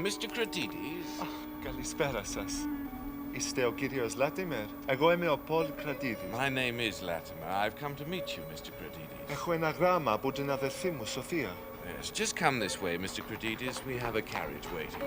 Mr. Cratides? Καλησπέρα σας. Είστε ο κύριος Latimer. Εγώ είμαι ο Paul Cratides. My name is Latimer. I've come to meet you, Mr. Cratides. Έχω ένα γράμμα από την αδερφή μου, Σοφία. Yes, just come this way, Mr. Cratides. We have a carriage waiting.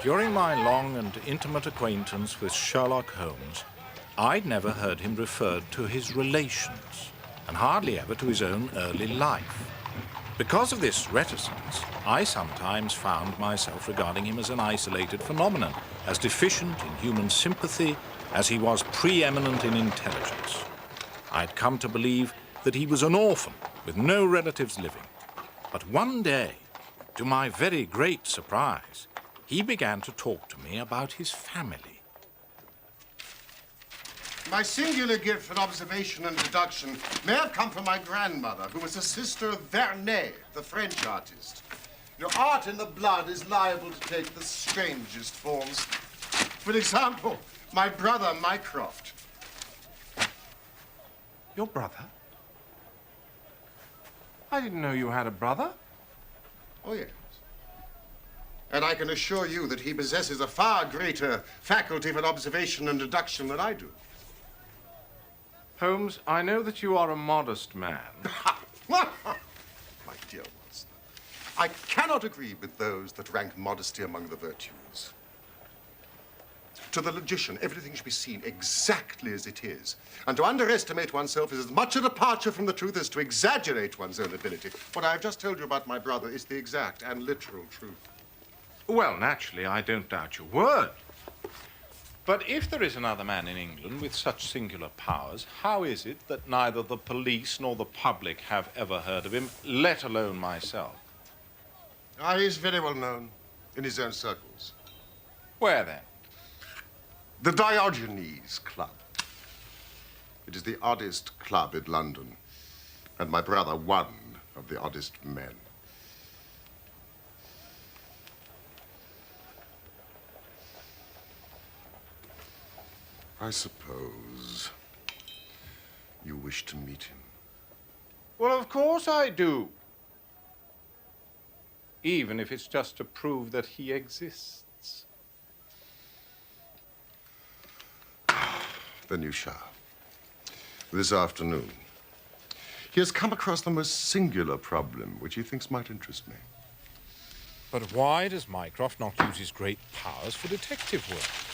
During my long and intimate acquaintance with Sherlock Holmes, I'd never heard him referred to his relations, and hardly ever to his own early life. Because of this reticence, I sometimes found myself regarding him as an isolated phenomenon, as deficient in human sympathy as he was preeminent in intelligence. I'd come to believe that he was an orphan with no relatives living. But one day, to my very great surprise, he began to talk to me about his family. My singular gift for observation and deduction may have come from my grandmother, who was a sister of Vernet, the French artist. Your art in the blood is liable to take the strangest forms. For example, my brother Mycroft. Your brother? I didn't know you had a brother. Oh, yes. And I can assure you that he possesses a far greater faculty for observation and deduction than I do. Holmes, I know that you are a modest man. My dear Watson, I cannot agree with those that rank modesty among the virtues. To the logician, everything should be seen exactly as it is. And to underestimate oneself is as much a departure from the truth as to exaggerate one's own ability. What I've just told you about my brother is the exact and literal truth. Well, naturally, I don't doubt your word. But if there is another man in England with such singular powers, how is it that neither the police nor the public have ever heard of him, let alone myself? He is very well known in his own circles. Where, then? The Diogenes Club. It is the oddest club in London, and my brother one of the oddest men. I suppose you wish to meet him. Well, of course I do. Even if it's just to prove that he exists. Then you shall. This afternoon. He has come across the most singular problem, which he thinks might interest me. But why does Mycroft not use his great powers for detective work?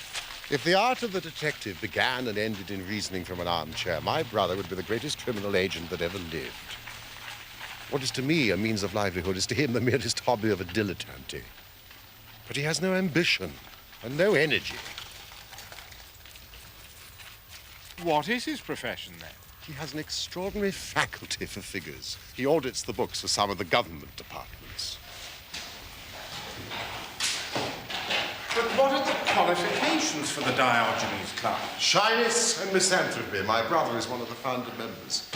If the art of the detective began and ended in reasoning from an armchair, my brother would be the greatest criminal agent that ever lived. What is to me a means of livelihood is to him the merest hobby of a dilettante. But he has no ambition and no energy. What is his profession, then? He has an extraordinary faculty for figures. He audits the books for some of the government departments. But what are the qualifications for the Diogenes Club? Shyness and misanthropy. My brother is one of the founder members.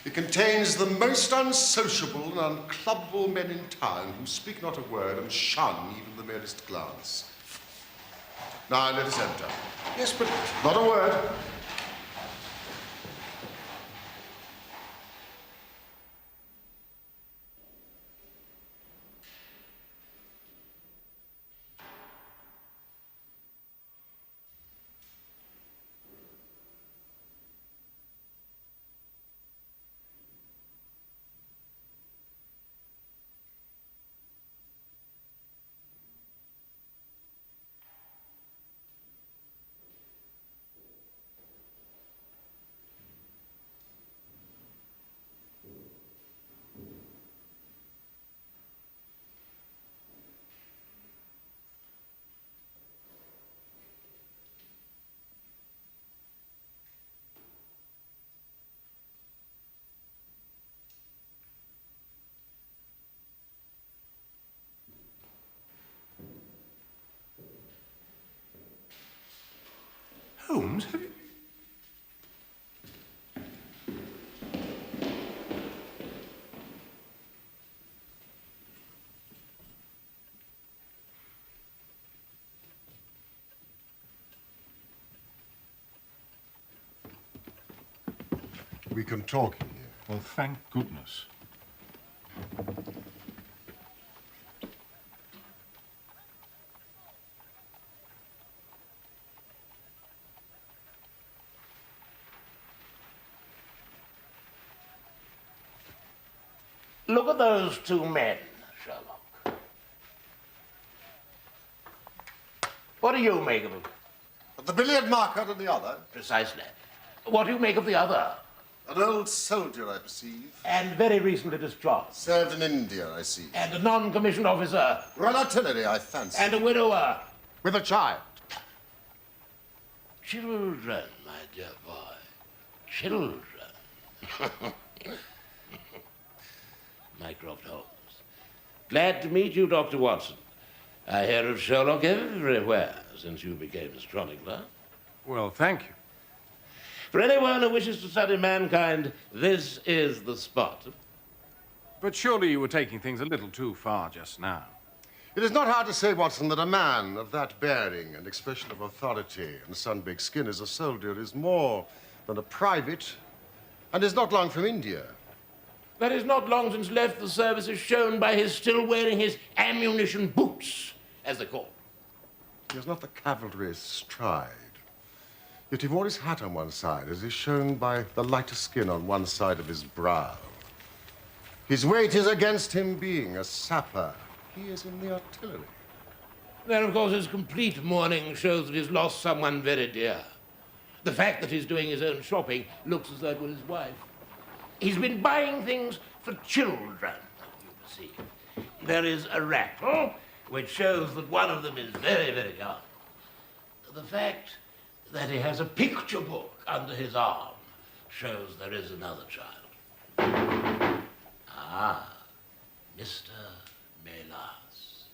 It contains the most unsociable and unclubbable men in town who speak not a word and shun even the merest glance. Now, let us enter. Yes, but... Not a word. Holmes, have you... We can talk in here. Well, thank goodness. Look at those two men, Sherlock. What do you make of them? The billiard marker and the other. Precisely. What do you make of the other? An old soldier, I perceive. And very recently discharged. Served in India, I see. And a non-commissioned officer. Royal artillery, I fancy. And a widower. With a child. Children, my dear boy. Children. Mycroft Holmes. Glad to meet you, Dr. Watson. I hear of Sherlock everywhere since you became a chronicler. Well, thank you. For anyone who wishes to study mankind, this is the spot. But surely you were taking things a little too far just now. It is not hard to say, Watson, that a man of that bearing and expression of authority and sun-baked skin as a soldier is more than a private and is not long from India. That is not long since left the service is shown by his still wearing his ammunition boots, as they call them. He has not the cavalry's stride. Yet he wore his hat on one side, as is shown by the lighter skin on one side of his brow. His weight is against him being a sapper. He is in the artillery. Then, of course, his complete mourning shows that he's lost someone very dear. The fact that he's doing his own shopping looks as though it was his wife. He's been buying things for children, you perceive. There is a rattle, which shows that one of them is very, very young. The fact that he has a picture book under his arm shows there is another child. Ah, Mr. Melas.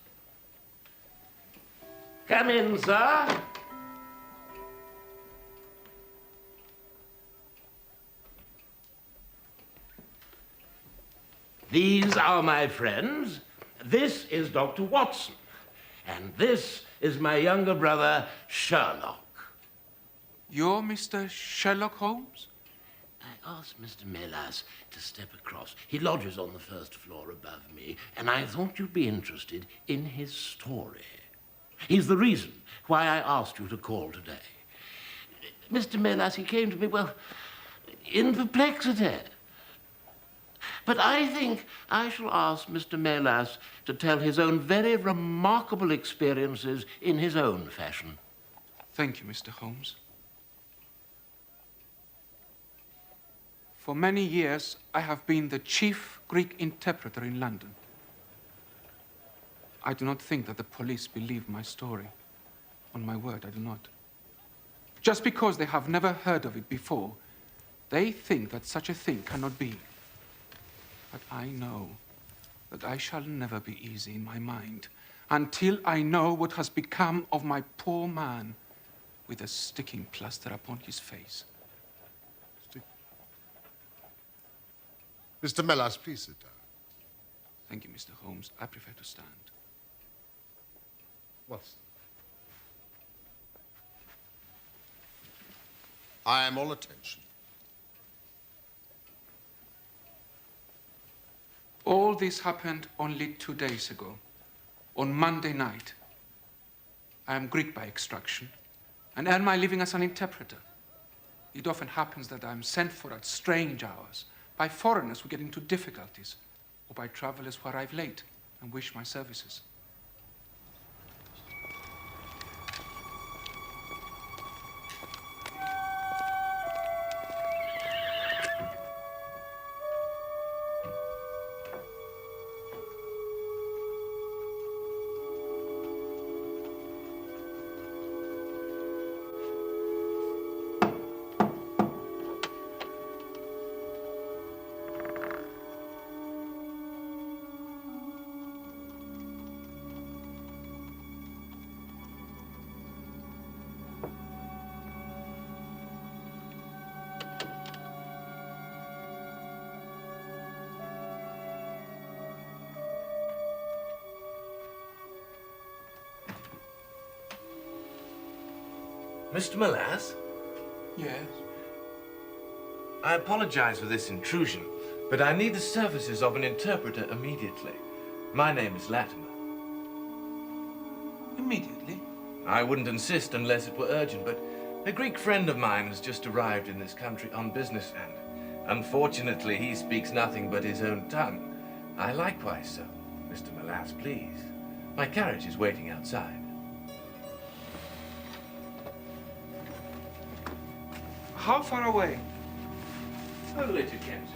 Come in, sir. These are my friends. This is Dr. Watson. And this is my younger brother, Sherlock. You're Mr. Sherlock Holmes? I asked Mr. Melas to step across. He lodges on the first floor above me, and I thought you'd be interested in his story. He's the reason why I asked you to call today. Mr. Melas, he came to me, well, in perplexity. But I think I shall ask Mr. Melas to tell his own very remarkable experiences in his own fashion. Thank you, Mr. Holmes. For many years, I have been the chief Greek interpreter in London. I do not think that the police believe my story. On my word, I do not. Just because they have never heard of it before, they think that such a thing cannot be. But I know that I shall never be easy in my mind until I know what has become of my poor man with a sticking plaster upon his face. Mr. Melas, please sit down. Thank you, Mr. Holmes. I prefer to stand. Watson. I am all attention. All this happened only 2 days ago, on Monday night. I am Greek by extraction and earn my living as an interpreter. It often happens that I am sent for at strange hours by foreigners who get into difficulties, or by travelers who arrive late and wish my services. Mr. Melas? Yes? I apologize for this intrusion, but I need the services of an interpreter immediately. My name is Latimer. Immediately? I wouldn't insist unless it were urgent, but a Greek friend of mine has just arrived in this country on business, and unfortunately he speaks nothing but his own tongue. I likewise so. Mr. Melas, please. My carriage is waiting outside. How far away? Only to Kensington.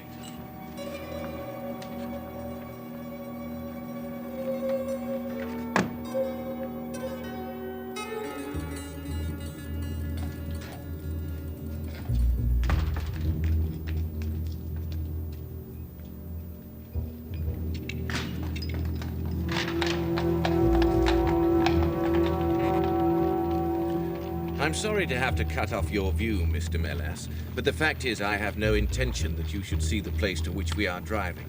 I'm sorry to have to cut off your view, Mr. Melas, but the fact is I have no intention that you should see the place to which we are driving.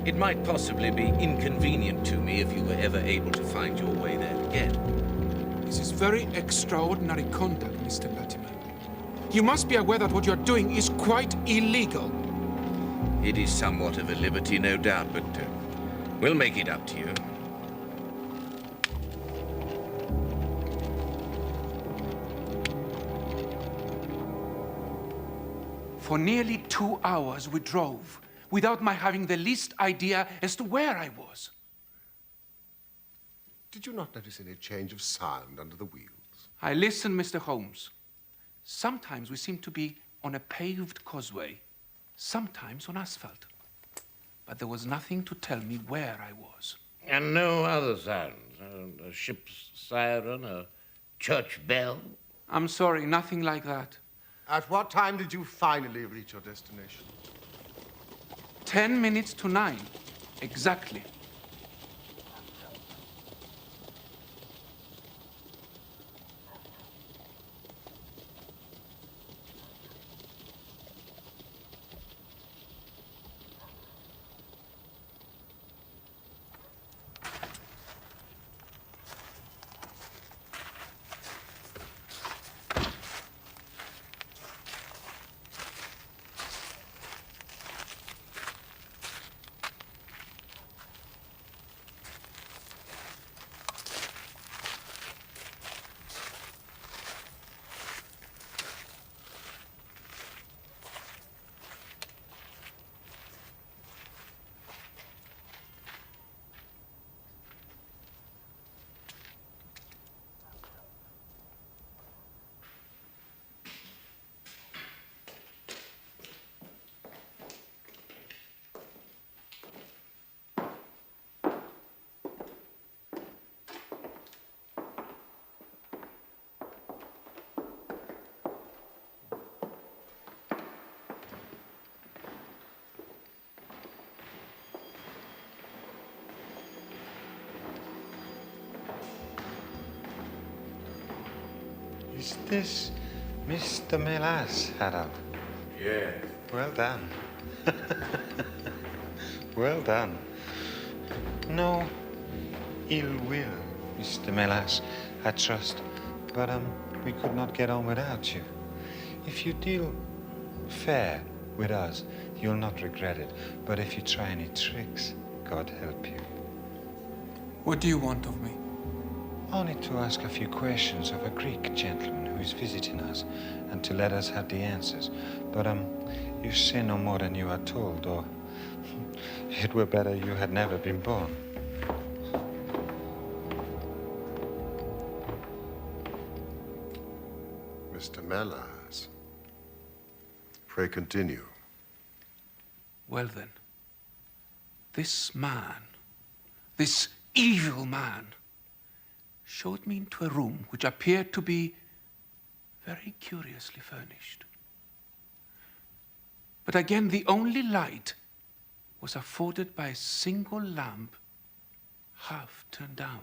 It might possibly be inconvenient to me if you were ever able to find your way there again. This is very extraordinary conduct, Mr. Latimer. You must be aware that what you're doing is quite illegal. It is somewhat of a liberty, no doubt, but we'll make it up to you. For nearly 2 hours we drove, without my having the least idea as to where I was. Did you not notice any change of sound under the wheels? I listen, Mr. Holmes. Sometimes we seem to be on a paved causeway, sometimes on asphalt. But there was nothing to tell me where I was. And no other sounds? A ship's siren, a church bell? I'm sorry, nothing like that. At what time did you finally reach your destination? 10 minutes to 9, exactly. Is this Mr. Melas, Harold? Yes. Well done. Well done. No ill will, Mr. Melas, I trust. But we could not get on without you. If you deal fair with us, you'll not regret it. But if you try any tricks, God help you. What do you want of me? Only to ask a few questions of a Greek gentleman who is visiting us, and to let us have the answers. But, you say no more than you are told, or it were better you had never been born. Mr. Melas, pray continue. Well then, this man, this evil man, showed me into a room which appeared to be very curiously furnished. But again, the only light was afforded by a single lamp half turned down.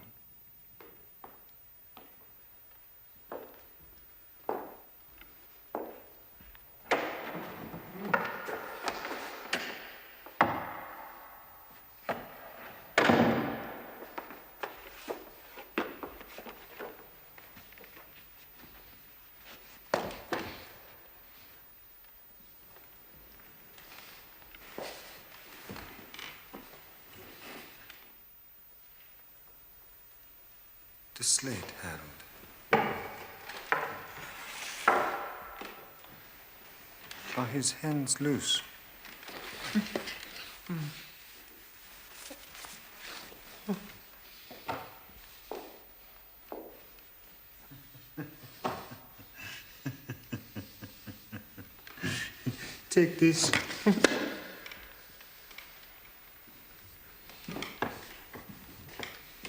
the slate, Harold. Are his hands loose? Take this.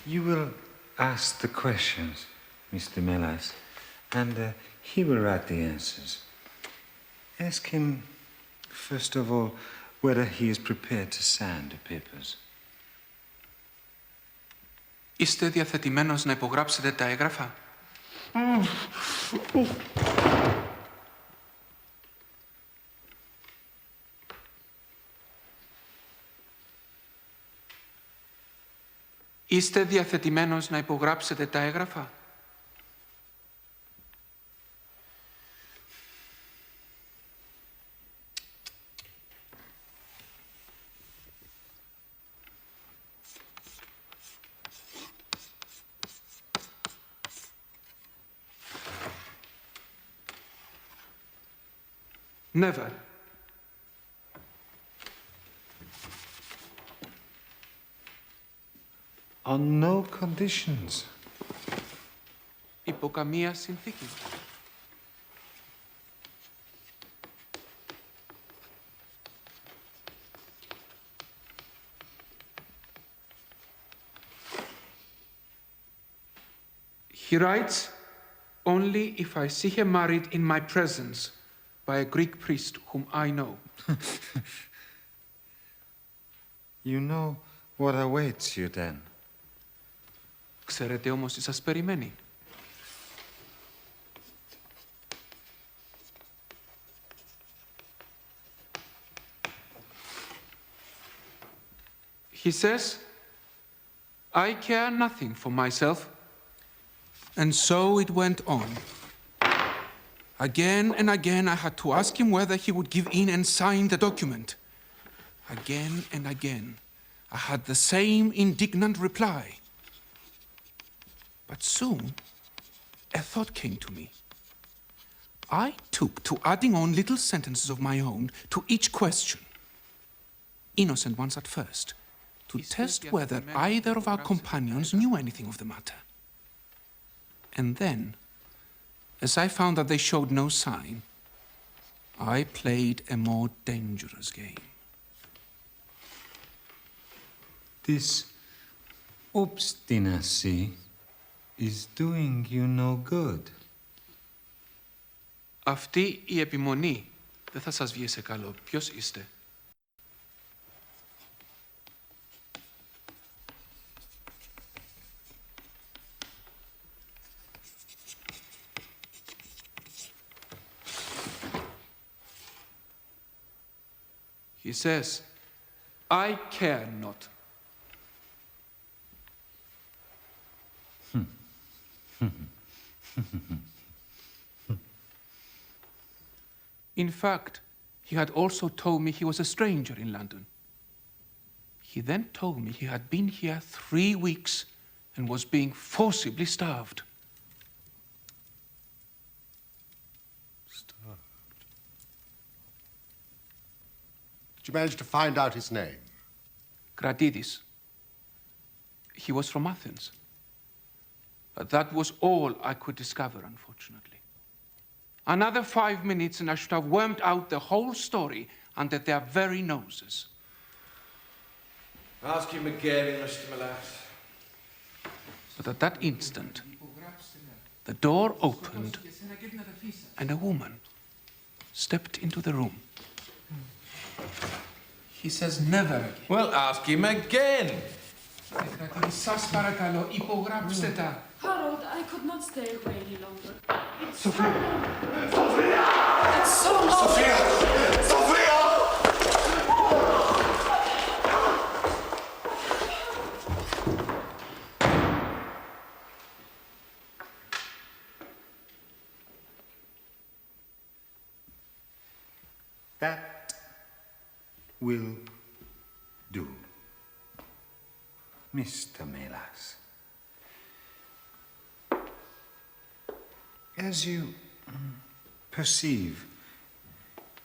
You will ask the questions, Mr. Melas, and he will write the answers. Ask him, first of all, whether he is prepared to sign the papers. Είστε διαθετημένος να υπογράψετε τα έγγραφα? Είστε διαθετημένος να υπογράψετε τα έγγραφα? Never. On no conditions. Υπό καμία συνθήκη. He writes, only if I see her married in my presence by a Greek priest whom I know. You know what awaits you then. Ξέρετε όμως τι σας περιμένει. He says, I care nothing for myself. And so it went on. Again and again I had to ask him whether he would give in and sign the document. Again and again I had the same indignant reply. But soon a thought came to me. I took to adding on little sentences of my own to each question. Innocent ones at first, to test whether either of our companions knew anything of the matter. And then, as I found that they showed no sign, I played a more dangerous game. This obstinacy is doing you no good. Αυτή η επιμονή δεν θα σας βγει σε καλό. Ποιος είστε? He says, I care not. In fact, he had also told me he was a stranger in London. He then told me he had been here 3 weeks and was being forcibly starved. Did you manage to find out his name? Gratidis. He was from Athens. But that was all I could discover, unfortunately. Another 5 minutes and I should have wormed out the whole story under their very noses. Ask him again, Mr. Melas. But at that instant, the door opened and a woman stepped into the room. He says never again. Well, ask him again. Σας παρακαλώ, υπογράψτε τα. Harold, I could not stay away any longer. Sophia! It's so long. Sophia! That will do. Mr. Melas, As you perceive,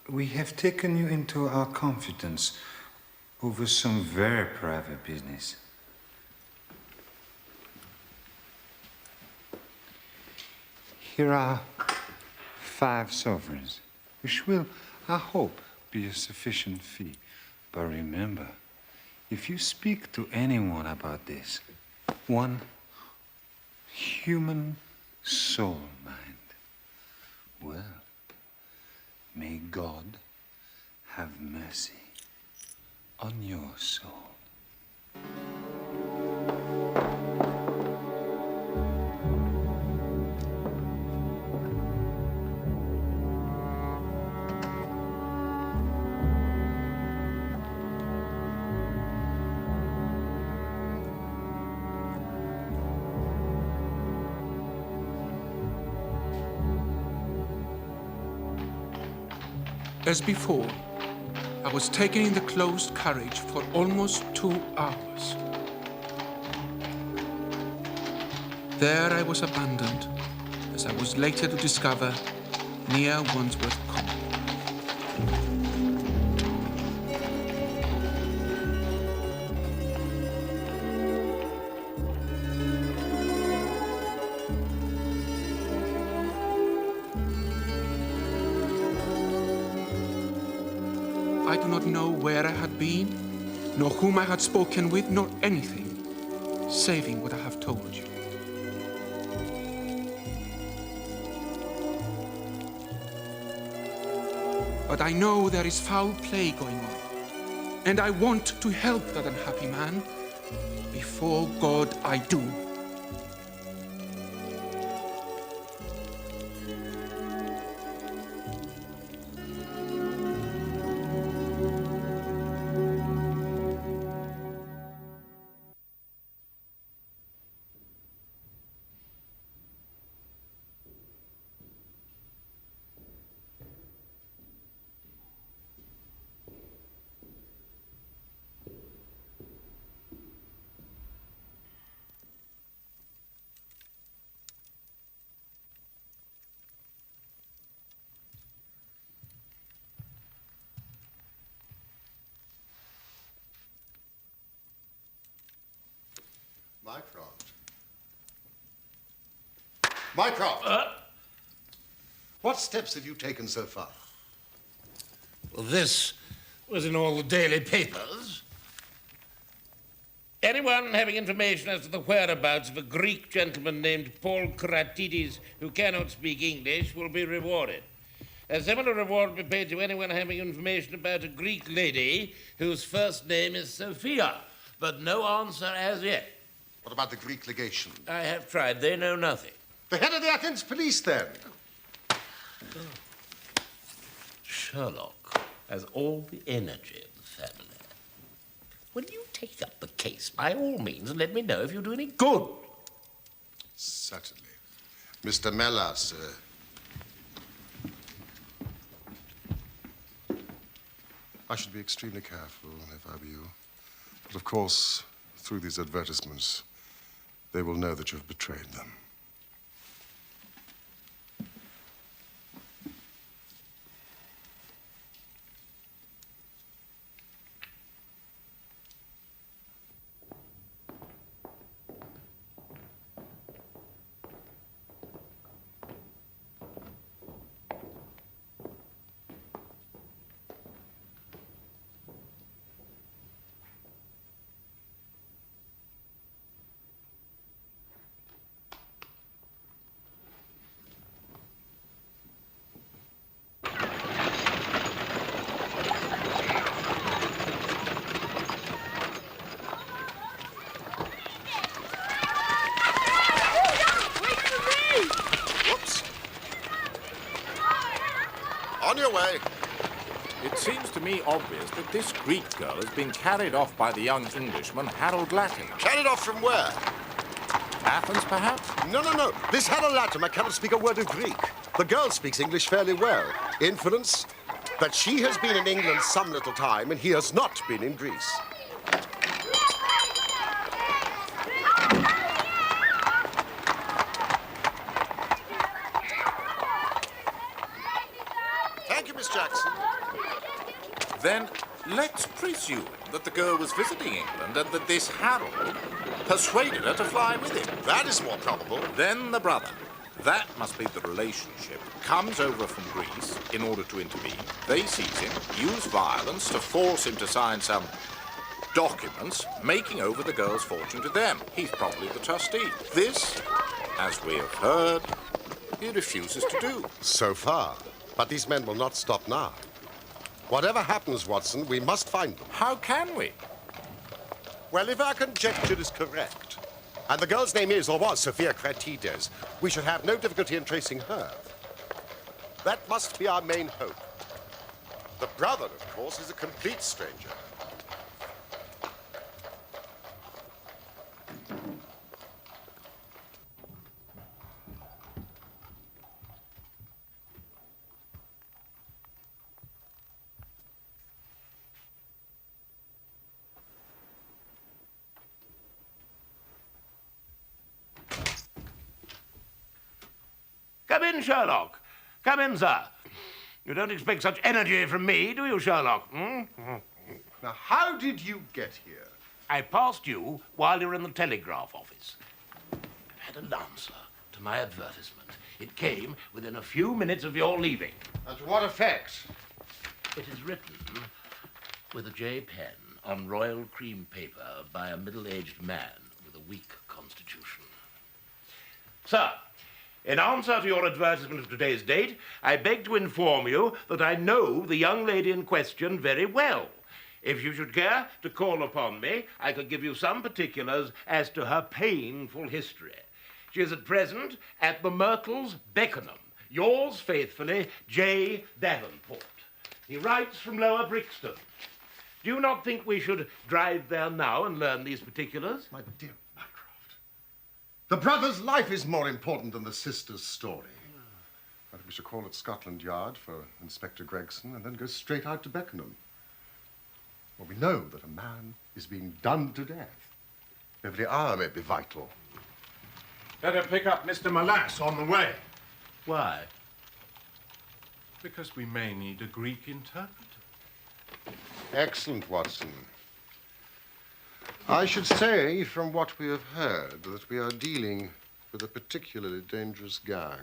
we have taken you into our confidence over some very private business. Here are 5 sovereigns, which will, I hope, be a sufficient fee. But remember, if you speak to anyone about this, one human soul mind, well, may God have mercy on your soul. As before, I was taken in the closed carriage for almost 2 hours. There I was abandoned, as I was later to discover, near Wandsworth Common. I do not know where I had been, nor whom I had spoken with, nor anything, saving what I have told you. But I know there is foul play going on, and I want to help that unhappy man. Before God, I do. Mycroft. Mycroft! What steps have you taken so far? Well, this was in all the daily papers. Anyone having information as to the whereabouts of a Greek gentleman named Paul Kratides who cannot speak English will be rewarded. A similar reward will be paid to anyone having information about a Greek lady whose first name is Sophia, but no answer as yet. What about the Greek legation? I have tried. They know nothing. The head of the Athens police, then? Sherlock has all the energy of the family. When you take up the case, by all means, let me know if you do any good. Certainly. Mr. Melas, I should be extremely careful if I were you. But of course, through these advertisements, they will know that you've betrayed them. On your way. It seems to me obvious that this Greek girl has been carried off by the young Englishman, Harold Latin. Carried off from where? Athens, perhaps? No. This Harold Latimer cannot speak a word of Greek. The girl speaks English fairly well. Inference that she has been in England some little time and he has not been in Greece. Then let's presume that the girl was visiting England and that this Harold persuaded her to fly with him. That is more probable. Then the brother. That must be the relationship. Comes over from Greece in order to intervene. They seize him, use violence to force him to sign some documents, making over the girl's fortune to them. He's probably the trustee. This, as we have heard, he refuses to do. So far. But these men will not stop now. Whatever happens, Watson, we must find them. How can we? Well, if our conjecture is correct, and the girl's name is or was Sophia Kratides, we should have no difficulty in tracing her. That must be our main hope. The brother, of course, is a complete stranger. Come in, Sherlock. Come in, sir. You don't expect such energy from me, do you, Sherlock? Now, how did you get here? I passed you while you were in the telegraph office. I had an answer to my advertisement. It came within a few minutes of your leaving. And to what effect? It is written with a J pen on royal cream paper by a middle-aged man with a weak constitution. Sir, in answer to your advertisement of today's date, I beg to inform you that I know the young lady in question very well. If you should care to call upon me, I could give you some particulars as to her painful history. She is at present at the Myrtles, Beckenham. Yours faithfully, J. Davenport. He writes from Lower Brixton. Do you not think we should drive there now and learn these particulars? My dear Mycroft, the brother's life is more important than the sister's story. I think we should call at Scotland Yard for Inspector Gregson and then go straight out to Beckenham. Well, we know that a man is being done to death. Every hour may be vital. Better pick up Mr. Molass on the way. Why? Because we may need a Greek interpreter. Excellent, Watson. I should say, from what we have heard, that we are dealing with a particularly dangerous gang.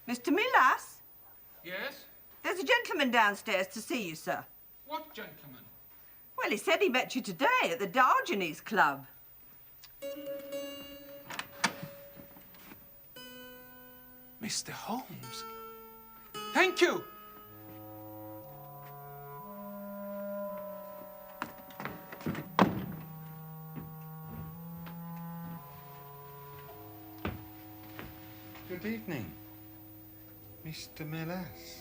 Mr. Milas? Yes? There's a gentleman downstairs to see you, sir. What gentleman? Well, he said he met you today at the Diogenes Club. Mr. Holmes. Thank you. Good evening, Mr. Melass.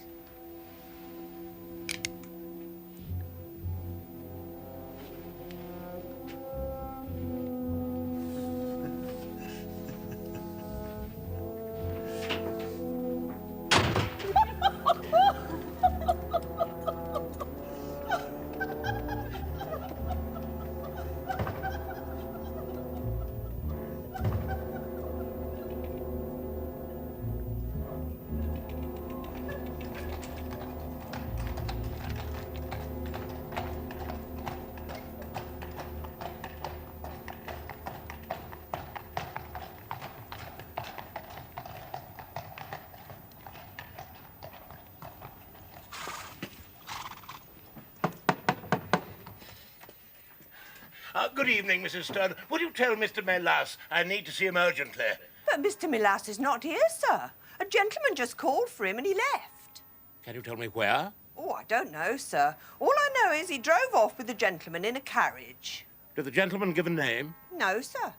Good evening, Mrs. Stone. Would you tell Mr. Melas I need to see him urgently? But Mr. Milas is not here, sir. A gentleman just called for him and he left. Can you tell me where? Oh, I don't know, sir. All I know is he drove off with the gentleman in a carriage. Did the gentleman give a name? No, sir.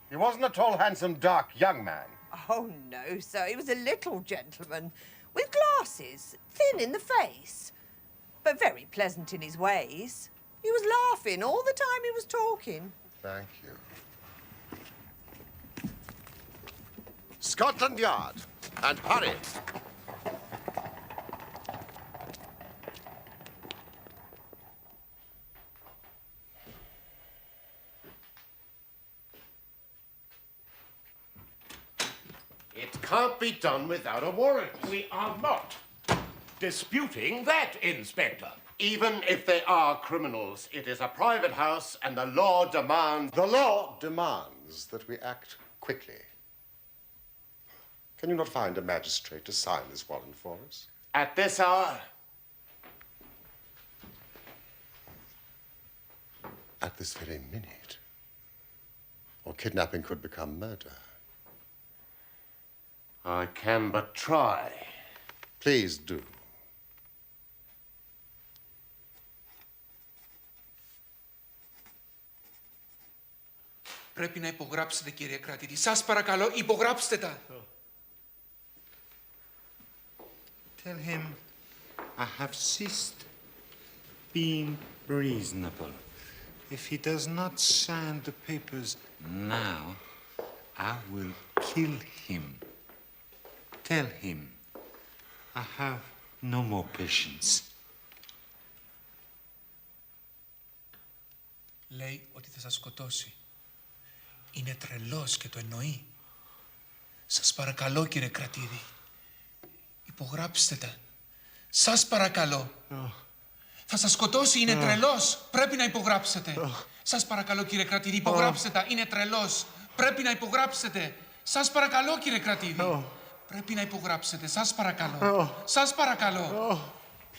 He wasn't a tall, handsome, dark young man. Oh, no, sir. He was a little gentleman with glasses, thin in the face, but very pleasant in his ways. He was laughing all the time he was talking. Thank you. Scotland Yard. And hurry. can't be done without a warrant. We are not disputing that, Inspector. Even if they are criminals, it is a private house and the law demands... The law demands that we act quickly. Can you not find a magistrate to sign this warrant for us? At this hour? At this very minute. Or kidnapping could become murder. I can but try. Please do. Πρέπει να υπογράψετε, κύριε κρατήτη. Σας παρακαλώ, υπογράψτε τα. Tell him I have ceased being reasonable. If he does not sign the papers now, I will kill him. Tell him I have no more patience. Λέει ότι θα σας σκοτώσει. Είναι τρελός και το εννοεί. Σας παρακαλώ, κύριε κρατήδη. Υπογράψτε τα. Σας παρακαλώ. Θα σας σκοτώσει, είναι τρελός. Πρέπει να υπογράψετε. Σας παρακαλώ, κύριε κρατήδη, υπογράψτε τα. Είναι τρελός. Πρέπει να υπογράψετε. Σας παρακαλώ, κύριε κρατήδη. Πρέπει να υπογράψετε. Σας παρακαλώ. Σας παρακαλώ.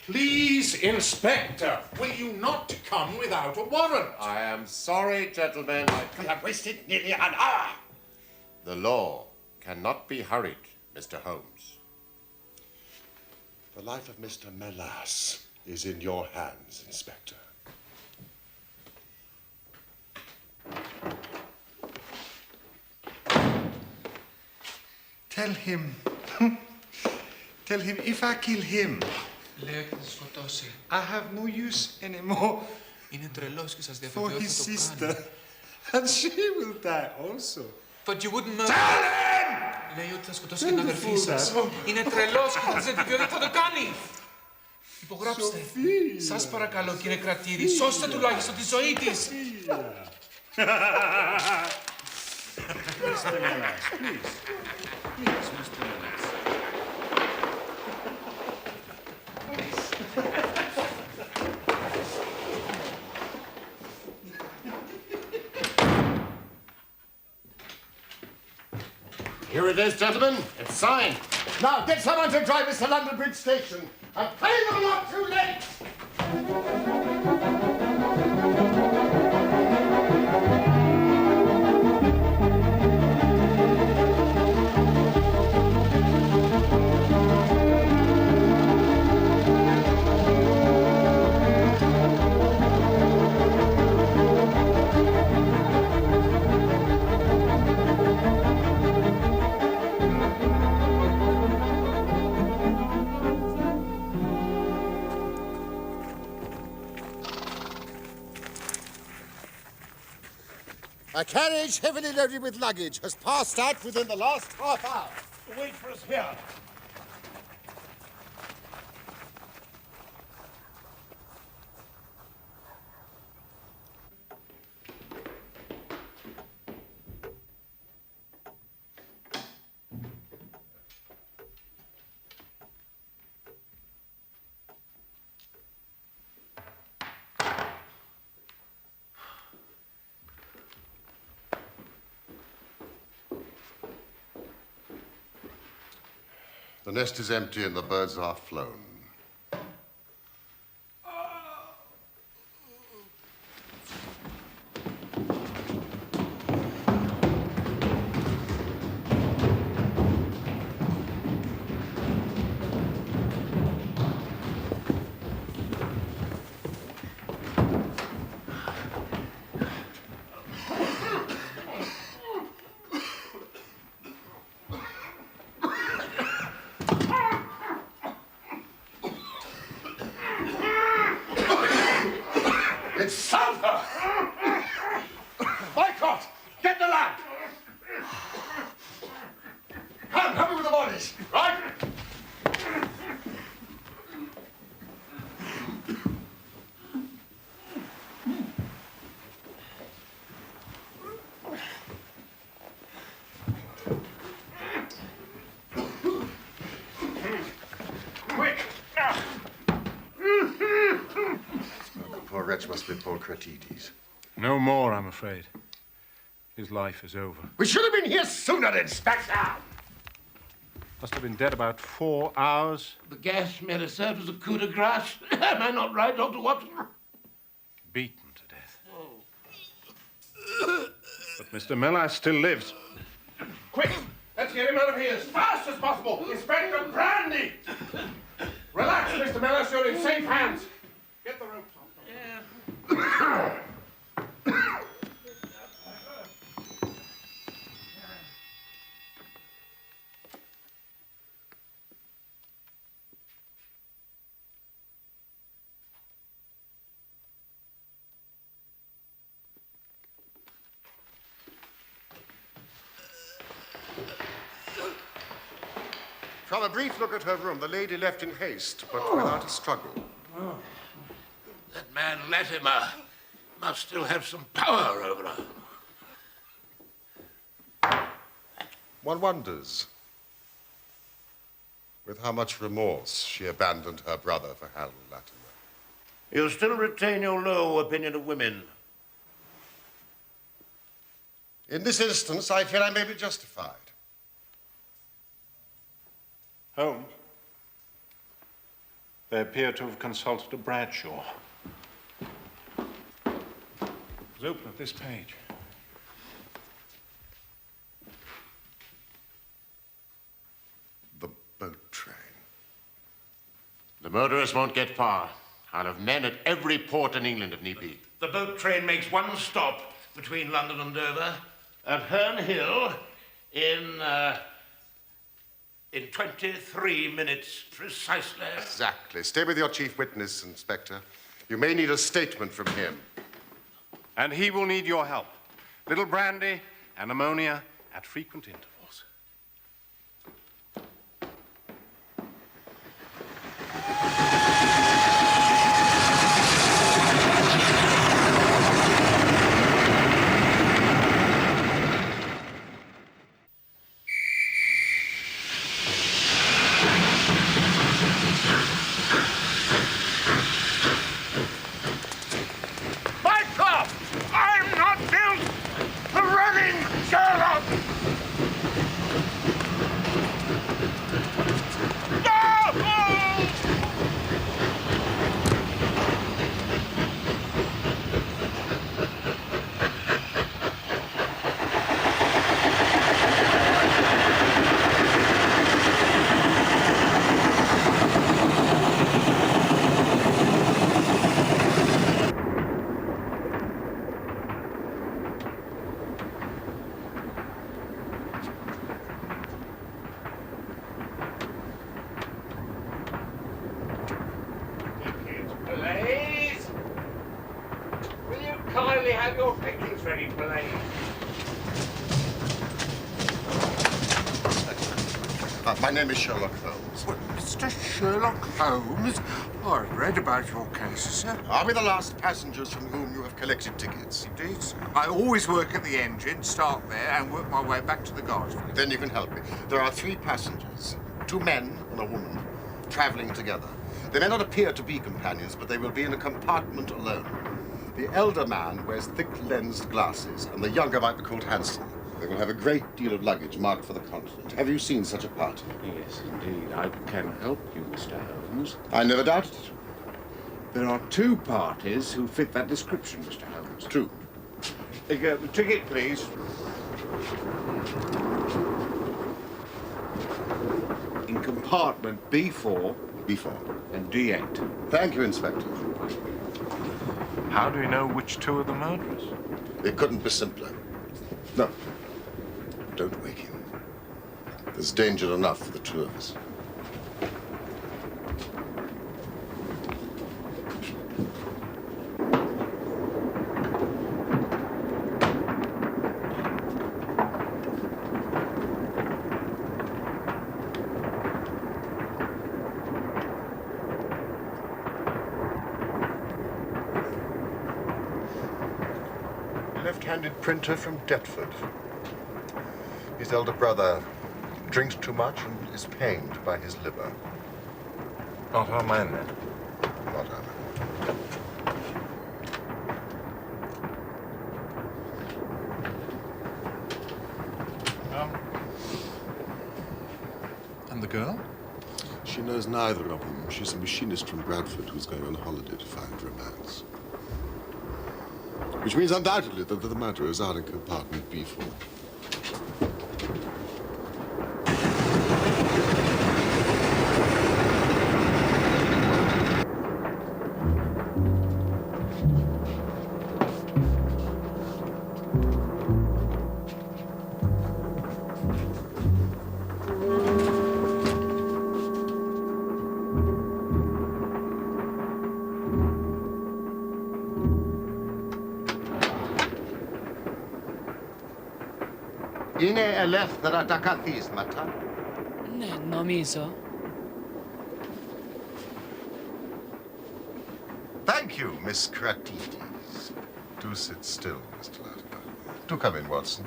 Please, Inspector, will you not come without a warrant? I am sorry, gentlemen. I have wasted nearly an hour. The law cannot be hurried, Mr. Holmes. The life of Mr. Melas is in your hands, Inspector. Tell him if I kill him, Λέει ότι θα σας σκοτώσει. I have no use anymore Είναι τρελός και σας for διαβεβαιώ his ότι θα το sister. κάνει. And she will die also. But you wouldn't murder. Tell him! Λέει ότι θα σκοτώσει και την αδερφή σας. Είναι τρελός και θα σας διαβεβαιώ ότι θα το κάνει. Υπογράψτε. Σας παρακαλώ, κύριε κρατήρη, σώστε τουλάχιστον τη ζωή της. Mr. Melas, please. Please, Mr. Melas. Here it is, gentlemen. It's signed. Now, get someone to drive us to London Bridge Station and pay them not too late! A carriage heavily loaded with luggage has passed out within the last half hour. Wait for us here. The nest is empty and the birds are flown. It's sulphur! Boycott! Get the lamp! Come, help me with the bodies, right? poor wretch must be Paul Cratides. No more, I'm afraid. His life is over. We should have been here sooner, Inspector! Must have been dead about 4 hours. The gas may have served as a coup de grace. Am I not right, Dr. Watson? Beaten to death. But Mr. Melas still lives. Quick! Let's get him out of here as fast as possible. Inspector Brandy! Relax, Mr. Melas. You're in safe hands. Get the ropes off. Yeah. From a brief look at her room, the lady left in haste, but without a struggle. Oh. That man Latimer must still have some power over her. One wonders with how much remorse she abandoned her brother for Harold Latimer. You still retain your low opinion of women? In this instance, I fear I may be justified. Holmes, they appear to have consulted a Bradshaw. Let's open at this page. The boat train. The murderers won't get far. I'll have men at every port in England if need be. The boat train makes one stop between London and Dover at Herne Hill in 23 minutes precisely. Exactly. Stay with your chief witness, Inspector. You may need a statement from him. And he will need your help. Little brandy and ammonia at frequent intervals. My name is Sherlock Holmes. What, Mr. Sherlock Holmes? Oh, I've read about your case, sir. Are we the last passengers from whom you have collected tickets? Indeed, sir. I always work at the engine, start there, and work my way back to the guards. Then you can help me. There are 3 passengers, 2 men and a woman, traveling together. They may not appear to be companions, but they will be in a compartment alone. The elder man wears thick-lensed glasses, and the younger might be called handsome. They will have a great deal of luggage marked for the continent. Have you seen such a party? Yes, indeed. I can help you, Mr. Holmes. I never doubted it. There are 2 parties who fit that description, Mr. Holmes. 2. Ticket, please. In compartment B4. B4. And D8. Thank you, Inspector. How do we know which 2 are the murderers? It couldn't be simpler. No. Don't wake him. There's danger enough for the 2 of us. Left-handed printer from Deptford. His elder brother drinks too much and is pained by his liver. Not our man, then? Not our man. knows neither of them. She's a machinist from Bradford who's going on holiday to find romance. Which means undoubtedly that the murderers are in compartment B4. Είναι ελεύθερα τα καθίσματα. Ναι, νομίζω. Thank you, Miss Kratides. Do sit still, Mr. Latimer. Do come in, Watson.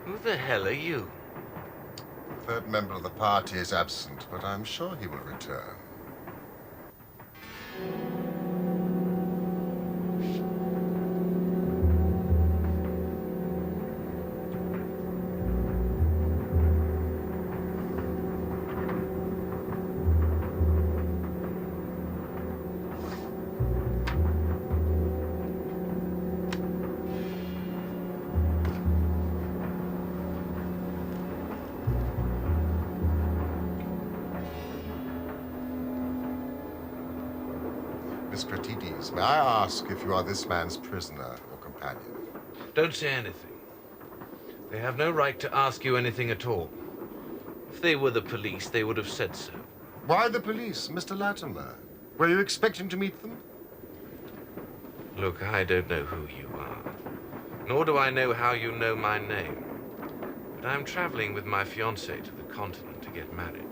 Who the hell are you? Third member of the party is absent, but I'm sure he will return. Miss Kratides, may I ask if you are this man's prisoner or companion? Don't say anything. They have no right to ask you anything at all. If they were the police, they would have said so. Why the police, Mr. Latimer? Were you expecting to meet them? Look, I don't know who you are, nor do I know how you know my name. But I'm traveling with my fiancée to the continent to get married.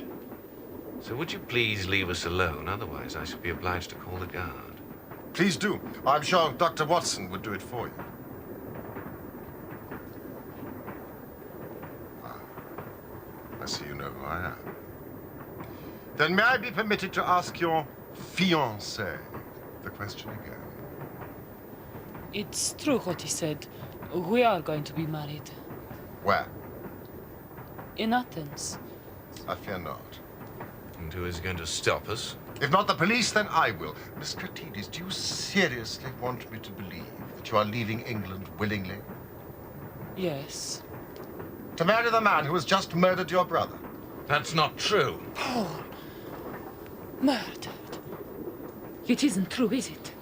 So would you please leave us alone? Otherwise, I shall be obliged to call the guard. Please do. I'm sure Dr. Watson would do it for you. Ah, I see you know who I am. Then may I be permitted to ask your fiancé the question again? It's true what he said. We are going to be married. Where? In Athens. I fear not. And who is going to stop us? If not the police, then I will. Miss Kratides, do you seriously want me to believe that you are leaving England willingly? Yes. To marry the man who has just murdered your brother? That's not true. Paul. Murdered. It isn't true, is it?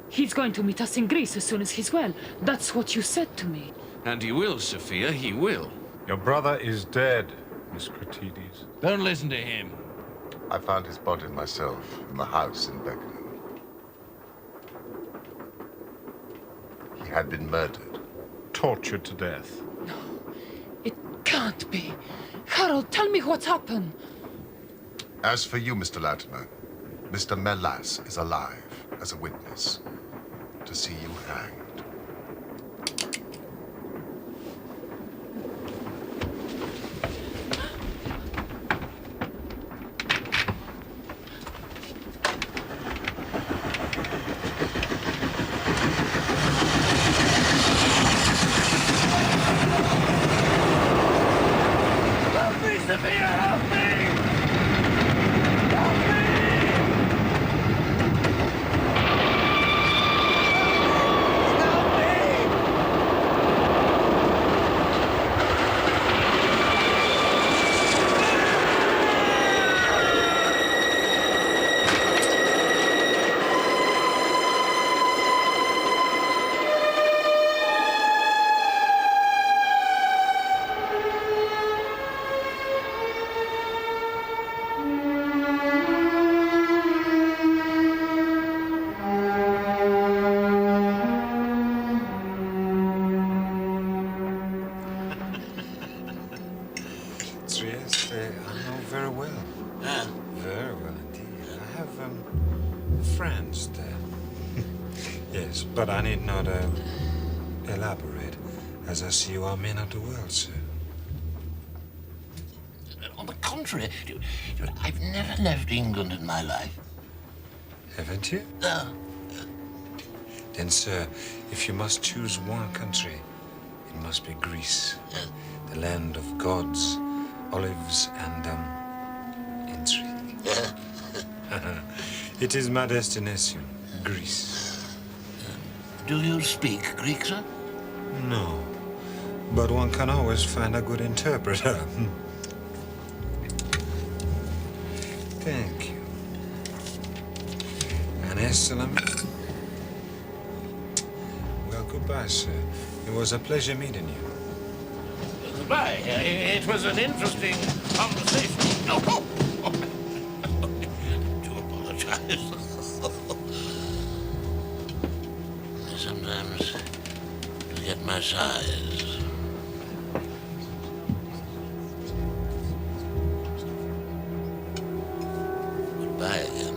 He's going to meet us in Greece as soon as he's well. That's what you said to me. And he will, Sophia, he will. Your brother is dead, Miss Kratides. Don't listen to him. I found his body myself in the house in Beckenham. He had been murdered. Tortured to death. No, it can't be. Harold, tell me what's happened. As for you, Mr. Latimer, Mr. Melas is alive as a witness to see you hanged. Friends there. Yes, but I need not elaborate, as I see you are men of the world, sir. On the contrary. I've never left England in my life. Haven't you? No. Then, sir, if you must choose one country, it must be Greece. The land of gods, olives, and, intrigue. It is my destination, Greece. Do you speak Greek, sir? No, but one can always find a good interpreter. Thank you. An excellent... Well, goodbye, sir. It was a pleasure meeting you. Goodbye. It was an interesting conversation. Oh, I do apologize. I sometimes forget my size. Goodbye again.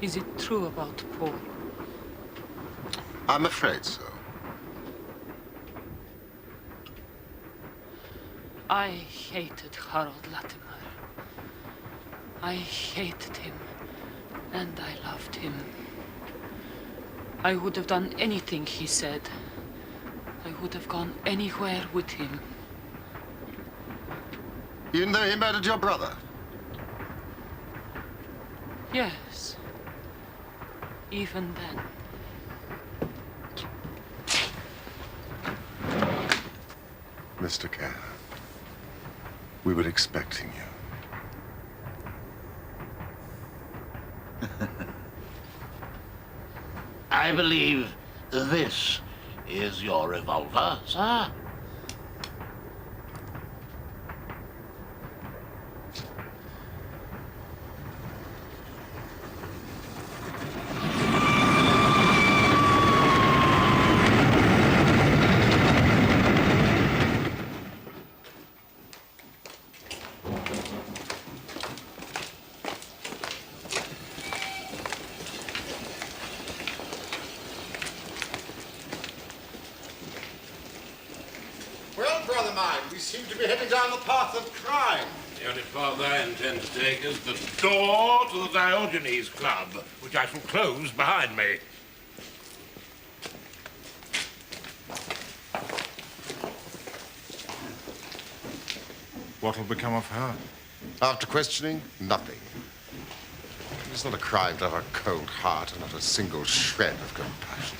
Is it true about Paul? I'm afraid so. I hated Harold Latimer. I hated him, and I loved him. I would have done anything he said. I would have gone anywhere with him. You know he murdered your brother? Yes. Even then. Mr. Kerr, we were expecting you. I believe this is your revolver, sir. Well, brother mine, we seem to be heading down the path of crime. The only path I intend to take is the door to the Diogenes Club, which I shall close behind me. What'll become of her? After questioning, nothing. It's not a crime to have a cold heart and not a single shred of compassion.